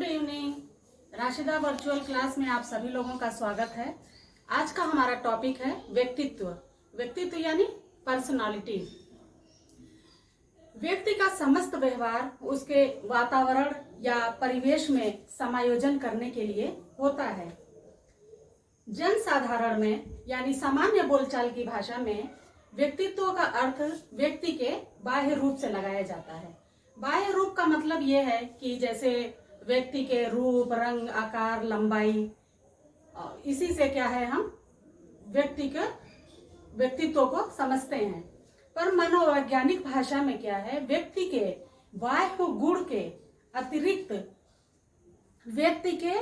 Good evening. Rashida virtual class में आप सभी लोगों का स्वागत है। आज का हमारा टॉपिक है व्यक्तित्व। व्यक्तित्व यानी पर्सनालिटी। व्यक्ति का समस्त व्यवहार उसके वातावरण या परिवेश में समायोजन करने के लिए होता है। जन साधारण में यानी सामान्य बोलचाल की भाषा में व्यक्तित्व का अर्थ व्यक्ति के बाह्य रूप से लगाया जाता है। बाह्य रूप का मतलब यह है कि जैसे व्यक्ति के रूप, रंग, आकार, लंबाई, इसी से क्या है हम व्यक्तित्व को समझते हैं। पर मनोवैज्ञानिक भाषा में क्या है, व्यक्ति के बाह्य गुण के अतिरिक्त व्यक्ति के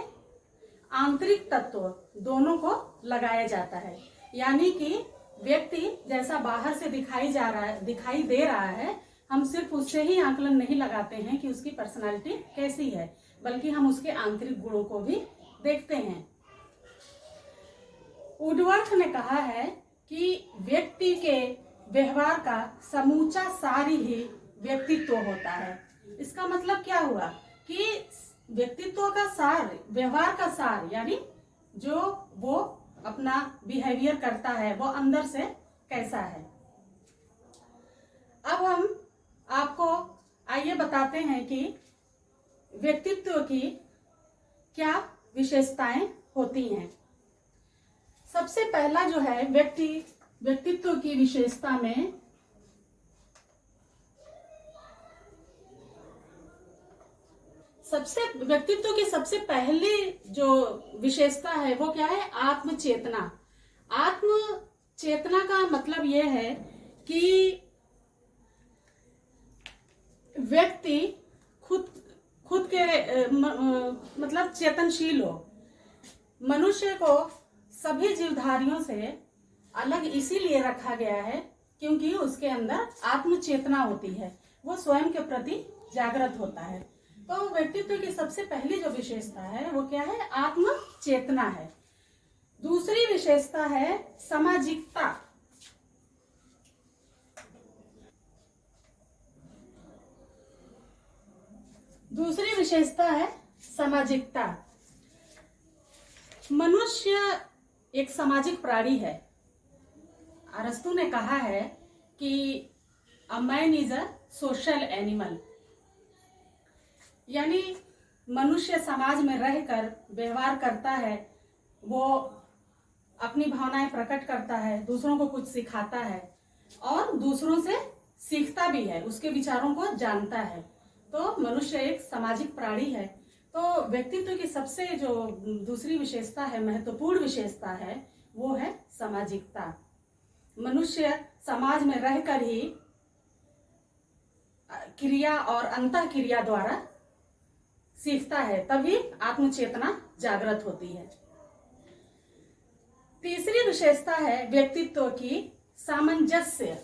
आंतरिक तत्व दोनों को लगाया जाता है। यानी कि व्यक्ति जैसा बाहर से दिखाई दे रहा है, हम सिर्फ उससे ही आकलन नहीं लगाते हैं कि उसकी पर्सनालिटी कैसी है, बल्कि हम उसके आंतरिक गुणों को भी देखते हैं। वुडवर्थ ने कहा है कि व्यक्ति के व्यवहार का समूचा सार ही व्यक्तित्व होता है। इसका मतलब क्या हुआ कि व्यक्तित्व का सार, व्यवहार का सार, यानी जो वो अपना बिहेवियर करता है वो अंदर से कैसा है। अब हम आपको आइए बताते हैं कि व्यक्तित्व की क्या विशेषताएं होती हैं। सबसे पहला जो है व्यक्तित्व की विशेषता में व्यक्तित्व की सबसे पहली जो विशेषता है वो क्या है, आत्मचेतना। आत्मचेतना का मतलब यह है कि व्यक्ति खुद के मतलब चेतनशील हो। मनुष्य को सभी जीवधारियों से अलग इसीलिए रखा गया है क्योंकि उसके अंदर आत्मचेतना होती है, वो स्वयं के प्रति जागृत होता है। तो व्यक्तित्व की सबसे पहली जो विशेषता है वो क्या है, आत्मचेतना है। दूसरी विशेषता है सामाजिकता। दूसरी विशेषता है सामाजिकता। मनुष्य एक सामाजिक प्राणी है। अरस्तु ने कहा है कि a man is a social animal, यानी मनुष्य समाज में रहकर व्यवहार करता है, वो अपनी भावनाएं प्रकट करता है, दूसरों को कुछ सिखाता है और दूसरों से सीखता भी है, उसके विचारों को जानता है। तो मनुष्य एक सामाजिक प्राणी है। तो व्यक्तित्व की सबसे जो दूसरी विशेषता है, महत्वपूर्ण विशेषता है, वो है सामाजिकता। मनुष्य समाज में रहकर ही क्रिया और अंतः क्रिया द्वारा सीखता है, तभी आत्मचेतना जागृत होती है। तीसरी विशेषता है व्यक्तित्व की सामंजस्य।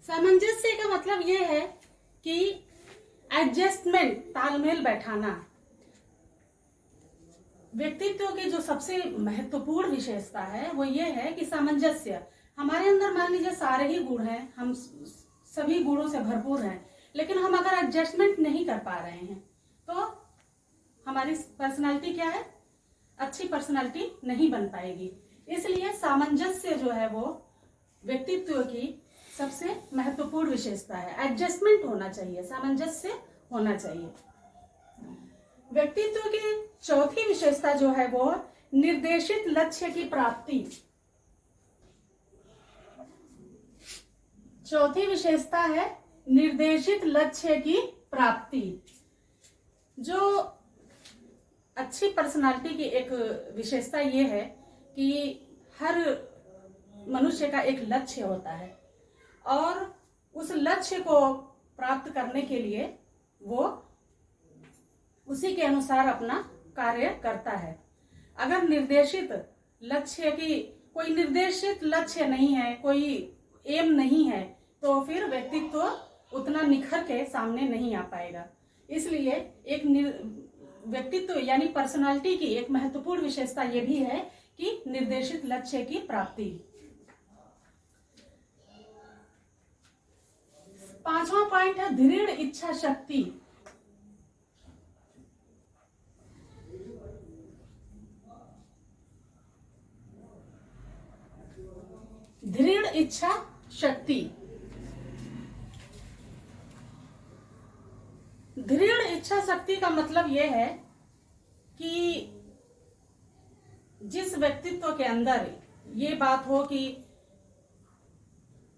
सामंजस्य का मतलब यह है कि एडजस्टमेंट, तालमेल बैठाना। व्यक्तित्व की जो सबसे महत्वपूर्ण विशेषता है वो ये है कि सामंजस्य। हमारे अंदर मान लीजिए सारे ही गुण हैं, हम सभी गुणों से भरपूर हैं, लेकिन हम अगर एडजस्टमेंट नहीं कर पा रहे हैं तो हमारी पर्सनालिटी क्या है, अच्छी पर्सनालिटी नहीं बन पाएगी। इसलिए सामंजस्य जो है वो व्यक्तित्व की सबसे महत्वपूर्ण विशेषता है। एडजस्टमेंट होना चाहिए, सामंजस्य होना चाहिए। व्यक्तित्व की चौथी विशेषता जो है वो निर्देशित लक्ष्य की प्राप्ति। चौथी विशेषता है निर्देशित लक्ष्य की प्राप्ति। जो अच्छी पर्सनालिटी की एक विशेषता ये है कि हर मनुष्य का एक लक्ष्य होता है और उस लक्ष्य को प्राप्त करने के लिए वो उसी के अनुसार अपना कार्य करता है। अगर निर्देशित लक्ष्य की कोई निर्देशित लक्ष्य नहीं है, कोई एम नहीं है, तो फिर व्यक्तित्व उतना निखर के सामने नहीं आ पाएगा। इसलिए एक व्यक्तित्व यानी पर्सनालिटी की एक महत्वपूर्ण विशेषता ये भी है कि निर्देशित लक्ष्य की प्राप्ति। 5वां पॉइंट है दृढ़ इच्छा शक्ति। दृढ़ इच्छा शक्ति। दृढ़ इच्छा शक्ति का मतलब यह है कि जिस व्यक्तित्व के अंदर ये बात हो कि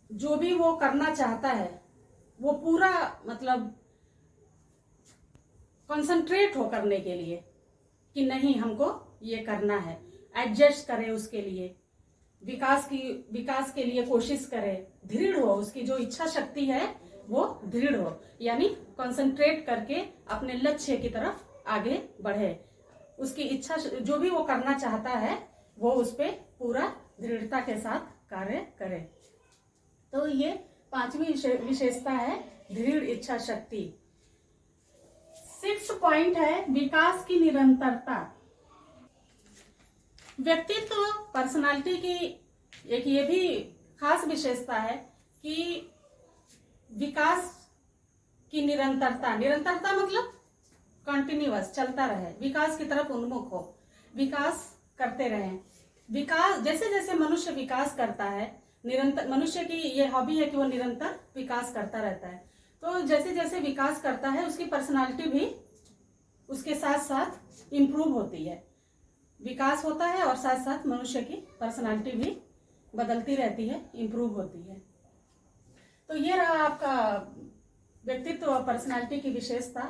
जो भी वो करना चाहता है वो पूरा मतलब कंसंट्रेट हो करने के लिए कि नहीं हमको ये करना है, एडजस्ट करे, उसके लिए विकास के लिए कोशिश करे, दृढ़ हो, उसकी जो इच्छा शक्ति है वो दृढ़ हो, यानी कंसंट्रेट करके अपने लक्ष्य की तरफ आगे बढ़े, उसकी इच्छा जो भी वो करना चाहता है वो उस पे पूरा दृढ़ता के साथ कार्य करे। तो ये 5वीं विशेषता है दृढ़ इच्छा शक्ति। 6 पॉइंट है विकास की निरंतरता। व्यक्तित्व पर्सनालिटी की एक ये भी खास विशेषता है कि विकास की निरंतरता। निरंतरता मतलब कंटिन्यूअस, चलता रहे, विकास की तरफ उन्मुख हो, विकास करते रहें। विकास जैसे जैसे मनुष्य विकास करता है, निरंतर, मनुष्य की ये हॉबी है कि वो निरंतर विकास करता रहता है। तो जैसे जैसे विकास करता है उसकी पर्सनालिटी भी उसके साथ साथ इम्प्रूव होती है। विकास होता है और साथ साथ मनुष्य की पर्सनालिटी भी बदलती रहती है, इम्प्रूव होती है। तो ये रहा आपका व्यक्तित्व और पर्सनालिटी की विशेषता।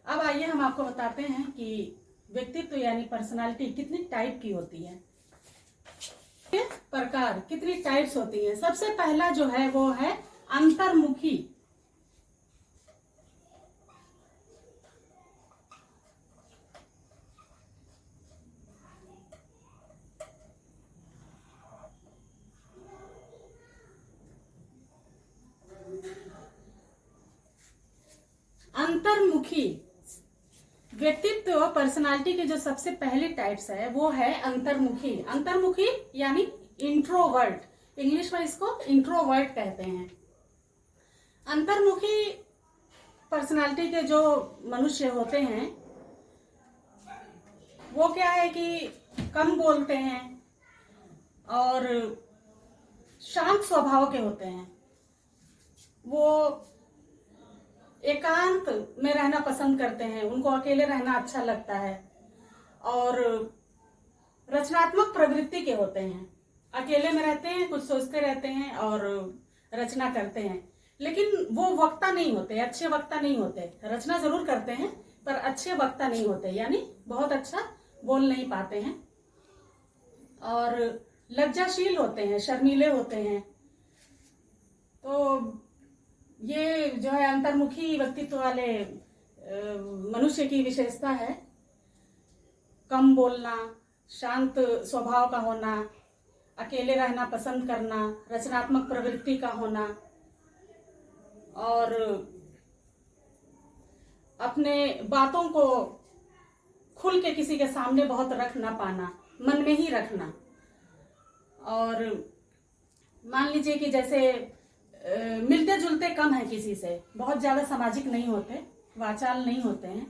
अब आइए हम आपको बताते हैं कि व्यक्तित्व यानी पर्सनालिटी कितनी टाइप की होती है, प्रकार, कितनी टाइप्स होती है। सबसे पहला जो है वो है अंतर्मुखी। अंतर्मुखी व्यक्तित्व और पर्सनालिटी के जो सबसे पहले टाइप्स है वो है अंतर्मुखी। अंतर्मुखी यानी इंट्रोवर्ट, इंग्लिश में इसको इंट्रोवर्ट कहते हैं। अंतर्मुखी पर्सनालिटी के जो मनुष्य होते हैं वो क्या है कि कम बोलते हैं और शांत स्वभाव के होते हैं। वो एकांत में रहना पसंद करते हैं, उनको अकेले रहना अच्छा लगता है और रचनात्मक प्रवृत्ति के होते हैं। अकेले में रहते हैं, कुछ सोचते रहते हैं और रचना करते हैं, लेकिन वो वक्ता नहीं होते, अच्छे वक्ता नहीं होते। रचना जरूर करते हैं पर अच्छे वक्ता नहीं होते, यानी बहुत अच्छा बोल नहीं पाते हैं और लज्जाशील होते हैं, शर्मीले होते हैं। तो ये जो है अंतर्मुखी व्यक्तित्व वाले मनुष्य की विशेषता है। कम बोलना, शांत स्वभाव का होना, अकेले रहना पसंद करना, रचनात्मक प्रवृत्ति का होना और अपने बातों को खुल के किसी के सामने बहुत रख ना पाना, मन में ही रखना। और मान लीजिए कि जैसे मिलते जुलते कम है किसी से, बहुत ज्यादा सामाजिक नहीं होते, वाचाल नहीं होते हैं।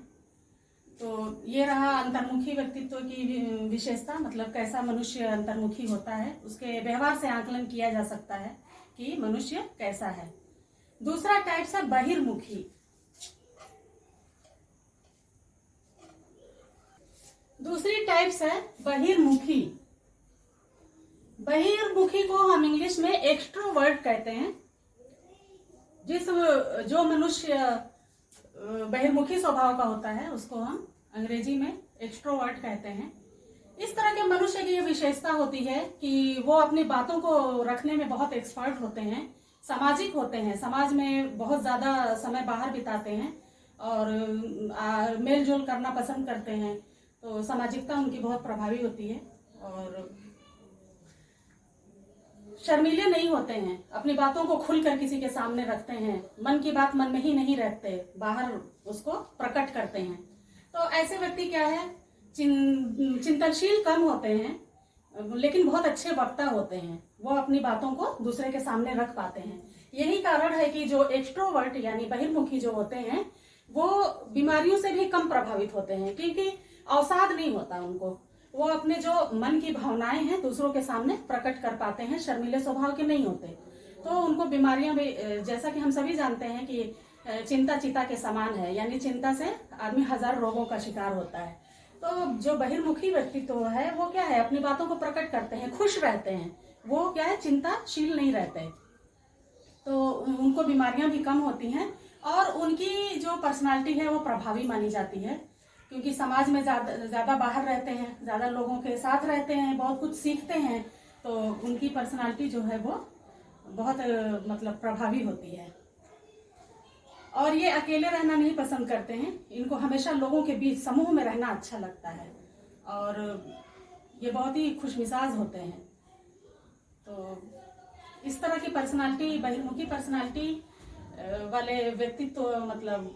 तो ये रहा अंतर्मुखी व्यक्तित्व की विशेषता, मतलब कैसा मनुष्य अंतर्मुखी होता है, उसके व्यवहार से आकलन किया जा सकता है कि मनुष्य कैसा है। दूसरा टाइप है बहिर्मुखी। दूसरी टाइप्स है बहिर्मुखी। बहिर्मुखी को हम इंग्लिश में एक्सट्रोवर्ट कहते हैं। जो मनुष्य बहिर्मुखी स्वभाव का होता है उसको हम अंग्रेजी में एक्सट्रोवर्ट कहते हैं। इस तरह के मनुष्य की ये विशेषता होती है कि वो अपनी बातों को रखने में बहुत एक्सपर्ट होते हैं, सामाजिक होते हैं, समाज में बहुत ज्यादा समय बाहर बिताते हैं और मेल जोल करना पसंद करते हैं। तो सामाजिकता उनकी बहुत प्रभावी होती है और शर्मीले नहीं होते हैं, अपनी बातों को खुलकर किसी के सामने रखते हैं, मन की बात मन में ही नहीं रखते, बाहर उसको प्रकट करते हैं। तो ऐसे व्यक्ति क्या है, चिंतनशील कम होते हैं लेकिन बहुत अच्छे वक्ता होते हैं, वो अपनी बातों को दूसरे के सामने रख पाते हैं। यही कारण है कि जो एक्सट्रोवर्ट यानी बहिर्मुखी जो होते हैं वो बीमारियों से भी कम प्रभावित होते हैं, क्योंकि अवसाद नहीं होता उनको, वो अपने जो मन की भावनाएं हैं दूसरों के सामने प्रकट कर पाते हैं, शर्मीले स्वभाव के नहीं होते। तो उनको बीमारियां भी, जैसा कि हम सभी जानते हैं कि चिंता चिता के समान है, यानी चिंता से आदमी 1000 रोगों का शिकार होता है। तो जो बहिर्मुखी व्यक्तित्व है वो क्या है, अपनी बातों को प्रकट करते हैं, खुश रहते हैं, वो क्या है, चिंताशील नहीं रहते, तो उनको बीमारियां भी कम होती हैं और उनकी जो पर्सनालिटी है वो प्रभावी मानी जाती है, क्योंकि समाज में ज्यादा बाहर रहते हैं, ज्यादा लोगों के साथ रहते हैं, बहुत कुछ सीखते हैं, तो उनकी पर्सनालिटी जो है वो बहुत मतलब प्रभावी होती है। और ये अकेले रहना नहीं पसंद करते हैं, इनको हमेशा लोगों के बीच समूह में रहना अच्छा लगता है और ये बहुत ही खुशमिजाज होते हैं। तो इस तरह की पर्सनालिटी, बहिर्मुखी पर्सनालिटी वाले व्यक्तित्व तो मतलब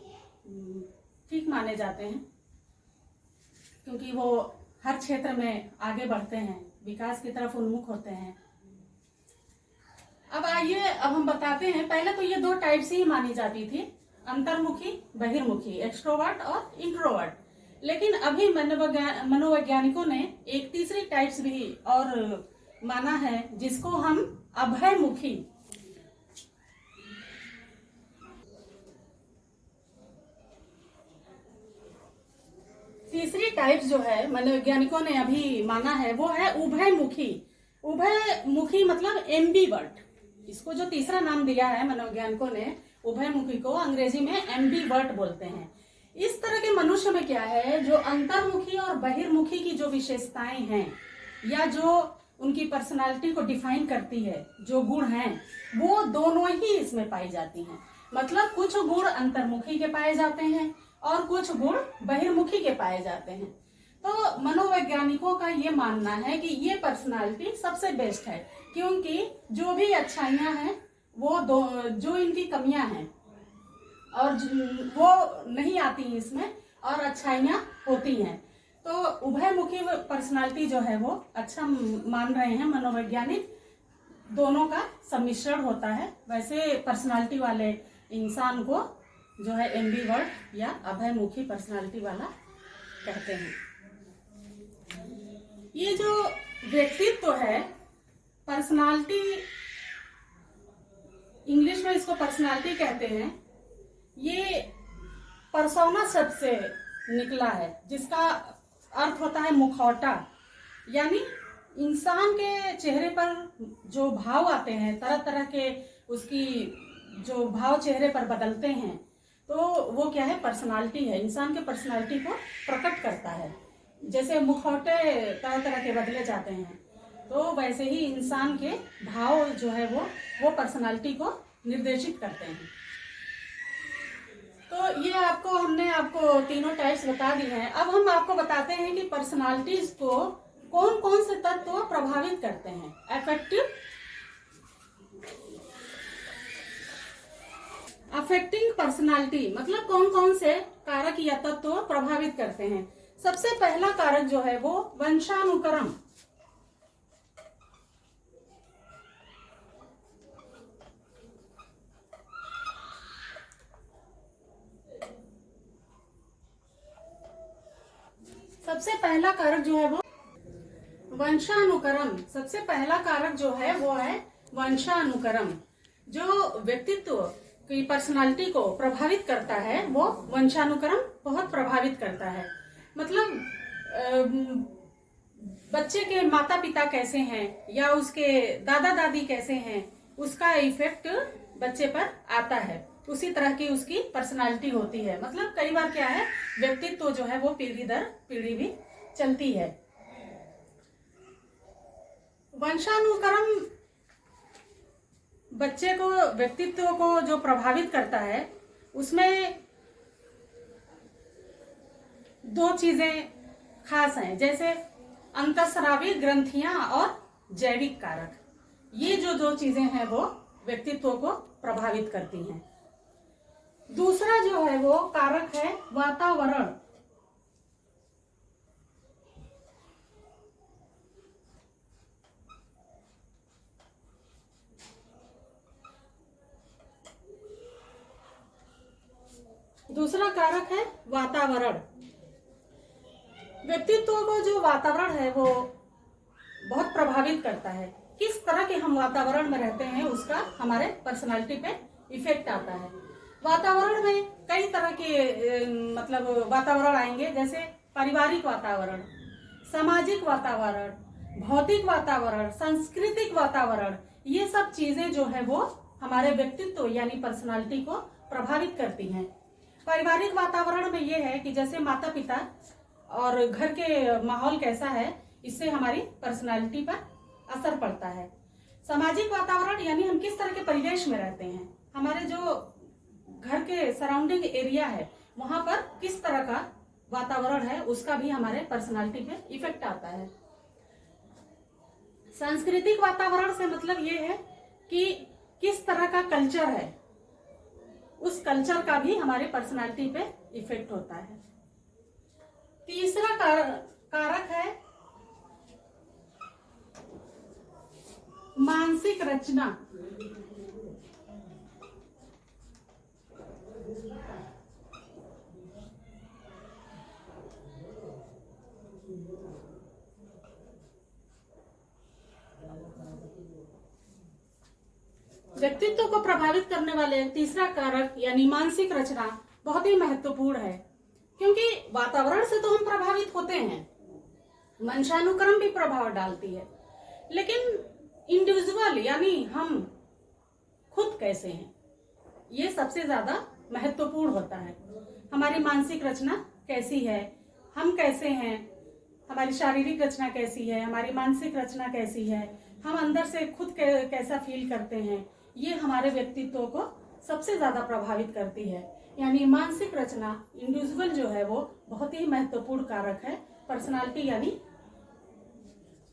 ठीक माने जाते हैं, क्योंकि वो हर क्षेत्र में आगे बढ़ते हैं, विकास की तरफ उन्मुख होते हैं। अब आइए, अब हम बताते हैं, पहले तो ये 2 टाइप से ही मानी जाती थी, अंतर्मुखी बहिर्मुखी, एक्सट्रोवर्ट और इंट्रोवर्ट, लेकिन अभी मनोवैज्ञानिकों ने एक तीसरी टाइप्स भी और माना है, जिसको हम अभयमुखी, तीसरी टाइप्स जो है मनोवैज्ञानिकों ने अभी माना है वो है उभयमुखी। उभयमुखी मतलब एम्बीवर्ट, इसको जो तीसरा नाम दिया है मनोवैज्ञानिकों ने, उभयमुखी को अंग्रेजी में एम्बीवर्ट बोलते हैं। इस तरह के मनुष्य में क्या है, जो अंतर्मुखी और बहिर्मुखी की जो विशेषताएं हैं या जो उनकी पर्सनालिटी को डिफाइन करती है, जो गुण हैं, वो दोनों ही इसमें पाई जाती हैं। मतलब कुछ गुण अंतर्मुखी के पाए जाते हैं और कुछ गुण बहिर्मुखी के पाए जाते हैं। तो मनोवैज्ञानिकों का ये मानना है कि ये पर्सनालिटी सबसे बेस्ट है, क्योंकि जो भी अच्छाइयां हैं वो जो इनकी कमियां हैं और वो नहीं आती इसमें, और अच्छाइयां होती हैं। तो उभयमुखी पर्सनालिटी जो है वो अच्छा मान रहे हैं मनोवैज्ञानिक, दोनों का सम्मिश्रण होता है। वैसे पर्सनालिटी वाले इंसान को जो है एम्बीवर्ट या अभयमुखी पर्सनालिटी वाला कहते हैं। ये जो व्यक्तित्व है, पर्सनालिटी, इंग्लिश में इसको पर्सनालिटी कहते हैं, ये पर्सोना शब्द से निकला है, जिसका अर्थ होता है मुखौटा, यानी इंसान के चेहरे पर जो भाव आते हैं, तरह तरह के उसकी जो भाव चेहरे पर बदलते हैं, तो वो क्या है, पर्सनालिटी है, इंसान के पर्सनालिटी को प्रकट करता है। जैसे मुखौटे तरह तरह के बदले जाते हैं, तो वैसे ही इंसान के भाव जो है वो पर्सनालिटी को निर्देशित करते हैं। तो ये हमने आपको तीनों टाइप्स बता दी हैं। अब हम आपको बताते हैं कि पर्सनालिटीज को कौन कौन से तत्व प्रभावित करते हैं। अफेक्टिंग पर्सनालिटी मतलब कौन कौन से कारक या तत्व प्रभावित करते हैं। सबसे पहला कारक जो है वो वंशानुक्रम। सबसे पहला कारक जो है वो वंशानुक्रम। सबसे पहला कारक जो है वो है वंशानुक्रम। जो व्यक्तित्व की पर्सनालिटी को प्रभावित करता है वो वंशानुक्रम बहुत प्रभावित करता है। मतलब बच्चे के माता पिता कैसे हैं या उसके दादा दादी कैसे हैं, उसका इफेक्ट बच्चे पर आता है। उसी तरह की उसकी पर्सनालिटी होती है। मतलब कई बार क्या है, व्यक्तित्व जो है वो पीढ़ी दर पीढ़ी भी चलती है। वंशानुक्रम बच्चे को, व्यक्तित्व को जो प्रभावित करता है उसमें 2 चीजें खास हैं, जैसे अंतःस्रावी ग्रंथियां और जैविक कारक। ये जो 2 चीजें हैं वो व्यक्तित्व को प्रभावित करती हैं। दूसरा जो है वो कारक है वातावरण। दूसरा कारक है वातावरण। व्यक्तित्व को जो वातावरण है वो बहुत प्रभावित करता है। किस तरह के हम वातावरण में रहते हैं उसका हमारे पर्सनालिटी पे इफेक्ट आता है। वातावरण में कई तरह के मतलब वातावरण आएंगे, जैसे पारिवारिक वातावरण, सामाजिक वातावरण, भौतिक वातावरण, सांस्कृतिक वातावरण। ये सब चीजें जो है वो हमारे व्यक्तित्व यानी पर्सनालिटी को प्रभावित करती हैं। पारिवारिक वातावरण में ये है कि जैसे माता पिता और घर के माहौल कैसा है, इससे हमारी पर्सनालिटी पर असर पड़ता है। सामाजिक वातावरण यानी हम किस तरह के परिवेश में रहते हैं, हमारे जो घर के सराउंडिंग एरिया है वहां पर किस तरह का वातावरण है, उसका भी हमारे पर्सनालिटी पे इफेक्ट आता है। सांस्कृतिक वातावरण से मतलब ये है कि किस तरह का कल्चर है, उस कल्चर का भी हमारे पर्सनालिटी पे इफेक्ट होता है। तीसरा कारक है मानसिक रचना। व्यक्तित्व को प्रभावित करने वाले तीसरा कारक यानी मानसिक रचना बहुत ही महत्वपूर्ण है, क्योंकि वातावरण से तो हम प्रभावित होते हैं, वंशानुक्रम भी प्रभाव डालती है, लेकिन इंडिविजुअल यानी हम खुद कैसे हैं ये सबसे ज्यादा महत्वपूर्ण होता है। हमारी मानसिक रचना कैसी है, हम कैसे हैं, हमारी शारीरिक रचना कैसी है, हमारी मानसिक रचना कैसी है, हम अंदर से खुद कैसा फील करते हैं, ये हमारे व्यक्तित्व को सबसे ज्यादा प्रभावित करती है। यानी मानसिक रचना इंडिविजुअल जो है वो बहुत ही महत्वपूर्ण कारक है पर्सनालिटी यानी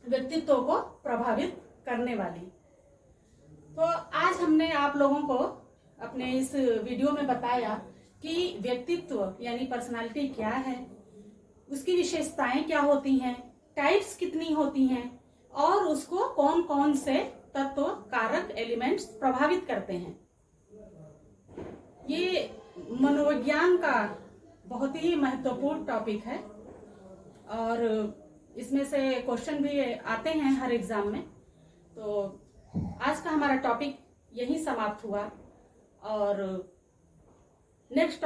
व्यक्तित्व को प्रभावित करने वाली। तो आज हमने आप लोगों को अपने इस वीडियो में बताया कि व्यक्तित्व यानी पर्सनालिटी क्या है, उसकी विशेषताएं क्या होती हैं, टाइप्स कितनी होती हैं और उसको कौन कौन से तत्व कारक एलिमेंट्स प्रभावित करते हैं। ये मनोविज्ञान का बहुत ही महत्वपूर्ण टॉपिक है और इसमें से क्वेश्चन भी आते हैं हर एग्जाम में। तो आज का हमारा टॉपिक यही समाप्त हुआ और नेक्स्ट